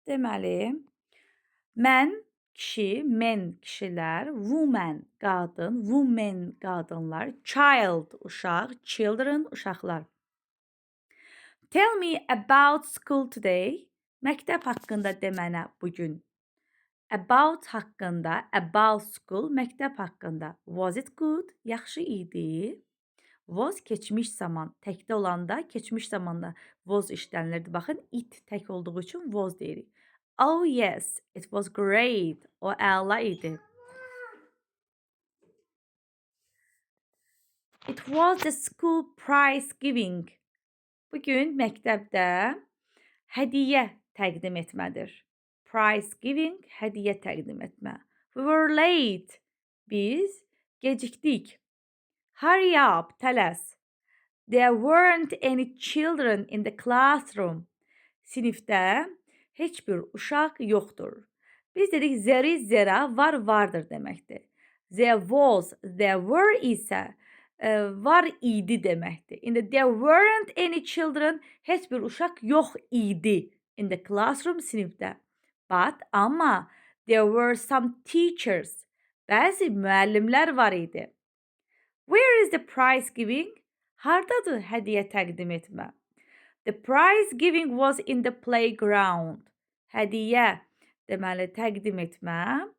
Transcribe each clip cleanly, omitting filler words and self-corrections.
Deməli, mən kişi, men kişilər, woman qadın, women qadınlar, child uşaq, children uşaqlar. Tell me about school today. Məktəb haqqında de mənə bugün. About haqqında, about school, məktəb haqqında. Was it good? Yaxşı idi. Was keçmiş zaman. Təkdə olanda keçmiş zamanda was işlənilirdi. Baxın, it tək olduğu üçün was deyirik. Oh yes, it was great. O əla idi. It was the school prize giving. Bugün məktəbdə hədiyyə təqdim etmədir. Prize giving, hədiyyə təqdim etmə. We were late. Biz gecikdik. Hurry up, tələs. There weren't any children in the classroom. Sinifdə heç bir uşaq yoxdur. Biz dedik there is zera, vardır deməkdir. There was, there were isə var idi deməkdir. In the there weren't any children, heç bir uşaq yox idi in the classroom, sinifdə. But amma there were some teachers. Bəzi müəllimlər var idi. Where is the prize giving? Hardadır hədiyyə təqdim etmə? The prize giving was in the playground. Hədiyyə deməli təqdim etmə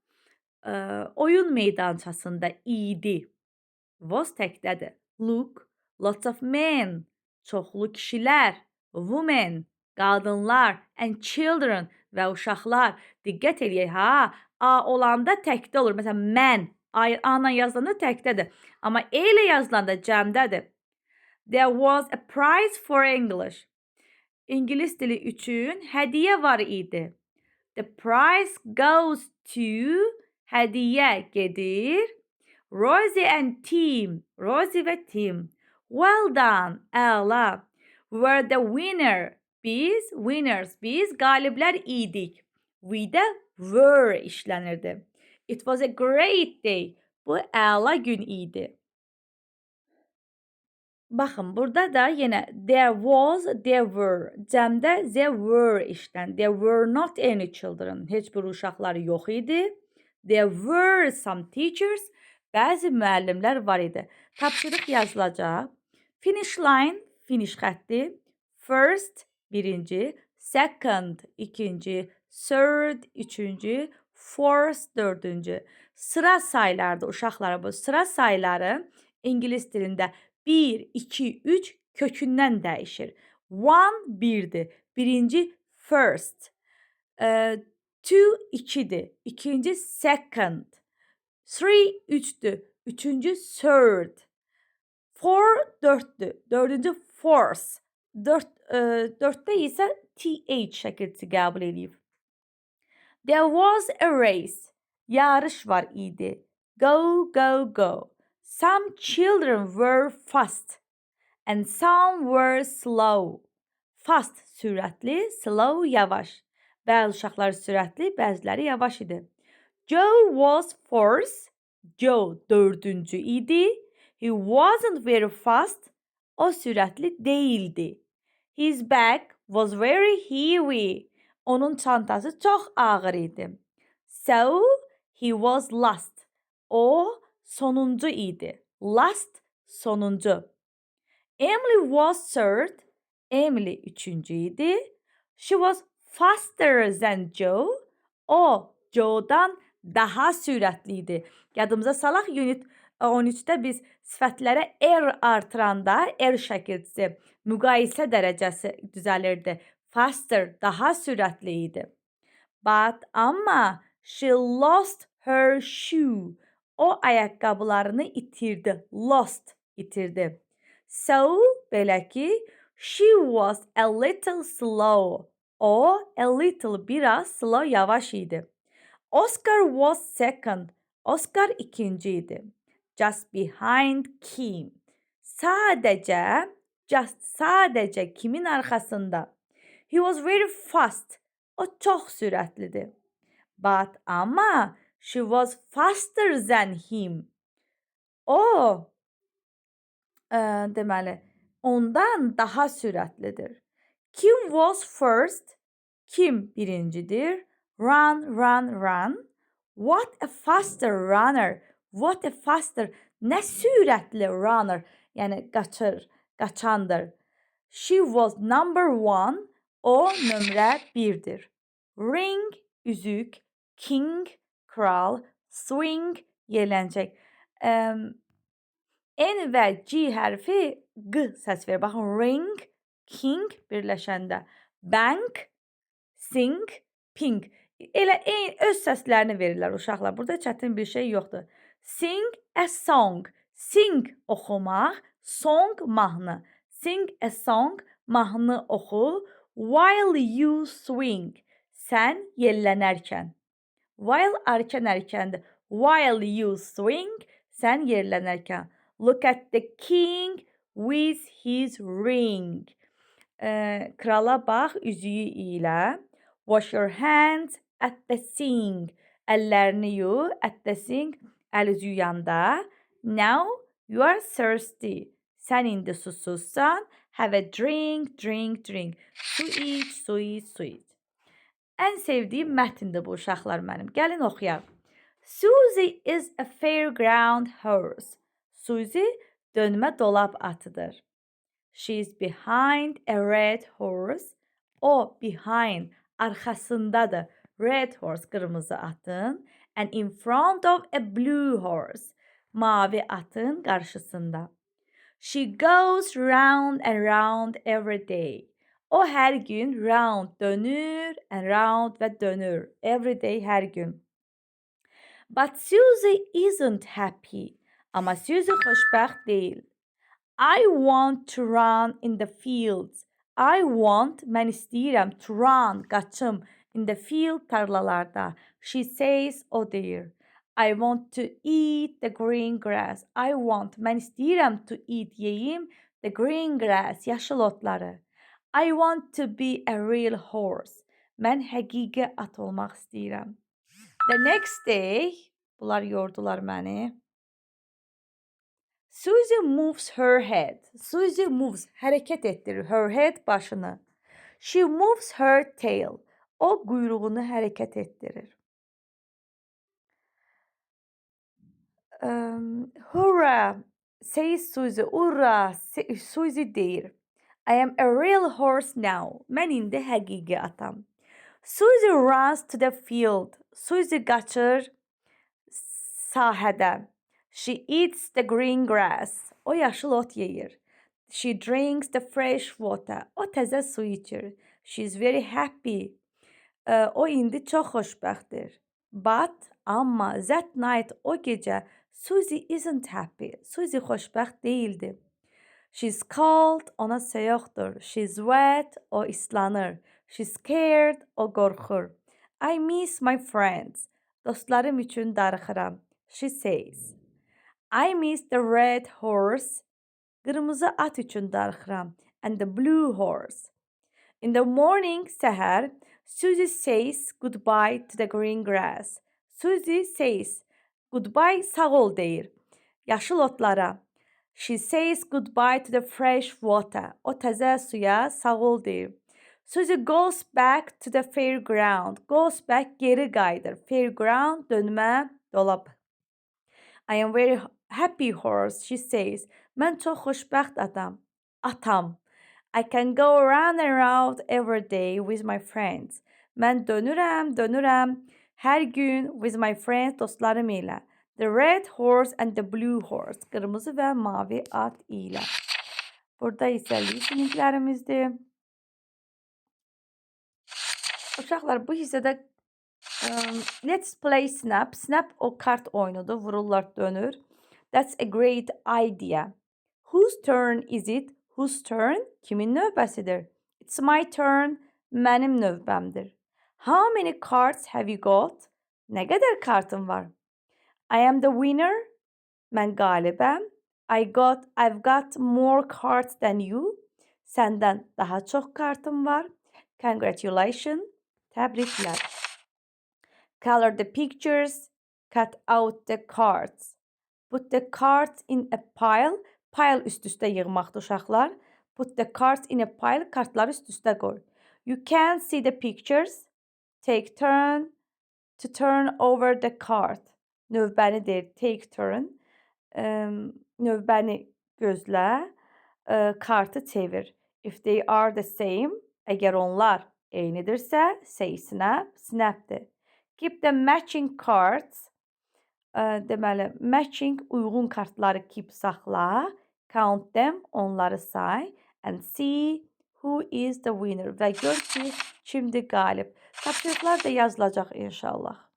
oyun meydançasında idi. Was təkdədir. Look, lots of men. Çoxlu kişilər. Women, qadınlar, and children və uşaqlar. Diqqət eləyək ha. A olanda təkdə olur. Məsələn, mən A ilə yazılanda təkdədir. Amma E ilə yazılanda cəmdədir. There was a prize for English. İngilis dili üçün hədiyyə var idi. The prize goes to, hədiyyə gedir. Rosie and Tim, Rosie və Tim. Well done, əla. Were the winner. Biz, winners, biz qaliblər idik. We də were işlənirdi. It was a great day. Bu əla gün idi. Baxın, burada da yenə there was, there were. Cəmdə there were işlən. There were not any children. Heç bir uşaqlar yox idi. There were some teachers. Bəzi müəllimlər var idi. Tapşırıq yazılacaq. Finish line, finish xətti. First, birinci. Second, ikinci. Third, üçüncü. Fourth, dördüncü. Sıra sayılardı uşaqlara bu. Sıra sayıları İngilis dilində 1, 2, 3 kökündən dəyişir. One, birdir. Birinci, first. Two, ikidir. İkinci, second. Three, üçdür. Üçüncü, third. Four, dörddür. Dördüncü, fourth. Dörddə isə th şəkilsi qəbul edib. There was a race. Yarış var idi. Go, go, go. Some children were fast and some were slow. Fast, sürətli, slow, yavaş. Bəzi uşaqlar sürətli, bəziləri yavaş idi. Joe was fourth. Joe dördüncü idi. He wasn't very fast. O sürətli değildi. His bag was very heavy. Onun çantası çox ağır idi. So, he was last. O sonuncu idi. Last, sonuncu. Emily was third. Emily üçüncü idi. She was faster than Joe. O, Joe'dan daha sürətli idi. Yadımıza salaq, unit 13-də biz sifətlərə artıranda şəkilsi, müqayisə dərəcəsi düzəlirdi. Faster, daha sürətli idi. But amma she lost her shoe. O ayaqqabılarını itirdi. Lost, itirdi. So, belə ki, she was a little slow. O, a little, biraz slow, yavaş idi. Oscar was second. Oscar ikinci idi. Just behind Kim. Sadəcə kimin arxasında? He was very fast. O çox sürətlidir. But amma she was faster than him. O, deməli, ondan daha sürətlidir. Kim was first? Kim birincidir? Run, run, run. What a faster runner. What a faster. Nə sürətli runner. Yəni qaçandır. She was number one. O nömrə birdir. Ring, üzük. King, kral. Swing, yerlənəcək. N və G hərfi G səs verir. Baxın, ring, king birləşəndə. Bank, sing, pink. Elə öz səslərini verirlər uşaqlar. Burada çətin bir şey yoxdur. Sing a song. Sing oxumaq, song mahnı. Sing a song, mahnı oxu. While you swing. Sən yellənərkən. While erkən-erkəndir. While you swing, sən yerlənərkən. Look at the king with his ring. Krala bax üzüyü ilə. Wash your hands at the sink. Əllərini yu at the sink. Əl üzü yuyanda. Now you are thirsty. Sən indi susuzsan. Have a drink, drink, drink. Su iç, su iç, su iç. Ən sevdiyim mətindir bu uşaqlar mənim. Gəlin oxuyaq. Suzy is a fairground horse. Suzy dönmə dolab atıdır. She is behind a red horse. O behind, arxasındadır. Red horse, qırmızı atın. And in front of a blue horse. Mavi atın qarşısında. She goes round and round every day. O hər gün round dönür, and round və dönür. Every day, hər gün. But Suzy isn't happy. Amma Suzy xoşbəxt deyil. I want to run in the fields. I want, mən istəyirəm, to run, qaçım, in the field, tarlalarda. She says, o deyir. I want to eat the green grass. I want, mən istəyirəm, to eat, yeyim, the green grass, yaşıl otları. I want to be a real horse. Mən həqiqi at olmaq istəyirəm. The next day, bunlar yordular məni. Suzy moves her head. Suzy moves, hərəkət etdirir. Her head, başını. She moves her tail. O quyruğunu hərəkət etdirir. Hurrah, says Suzy. Hurrah, Suzy deyir. I am a real horse now. Mən indi həqiqi atam. Suzy runs to the field. Suzy qaçır sahədə. She eats the green grass. O yaşıl ot yeyir. She drinks the fresh water. O təzə su içir. She is very happy. O indi çox xoşbəxtdir. But, amma, that night, o gecə, Suzy isn't happy. Suzy xoşbəxt deyildi. She's cold, ona soyuqdur. She's wet, o islanır. She's scared, o qorxur. I miss my friends. Dostlarım üçün darıxıram. She says. I miss the red horse. Qırmızı at üçün darıxıram. And the blue horse. In the morning, səhər, Suzy says goodbye to the green grass. Suzy says goodbye, sağ ol deyir. Yaşıl otlara. She says goodbye to the fresh water. O təzə suya sağ ol deyir. Suzy goes back to the fairground. Goes back, geri qayıdır. Fairground, dönmə, dolab. I am very happy horse, she says. Mən çox xoşbəxt atam. I can go round and round every day with my friends. Mən dönürəm hər gün with my friends, dostlarım ilə. The red horse and the blue horse. Qırmızı və mavi at ilə. Burada isə listeninglərimizdir. Uşaqlar, bu hissədə let's play Snap. Snap o kart oyunudur. Vururlar, dönür. That's a great idea. Whose turn is it? Whose turn? Kimin növbəsidir? It's my turn. Mənim növbəmdir. How many cards have you got? Nə qədər kartın var? I am the winner. Mən qalibəm. I've got more cards than you. Səndən daha çox kartım var. Congratulations. Təbriklər. Color the pictures. Cut out the cards. Put the cards in a pile. Pile üst-üstə yığmaqdır uşaqlar. Put the cards in a pile. Kartları üst-üstə qoy. You can see the pictures. Take turn to turn over the card. Növbəni deyir, take turn. Növbəni gözlə, kartı çevir. If they are the same, əgər onlar eynidirsə, say snap, snapdir. Keep the matching cards. Deməli, matching uyğun kartları keep saxla. Count them, onları say. And see who is the winner. Və gör ki, kimdir qalib. Tapşırıqlar da yazılacaq inşallah.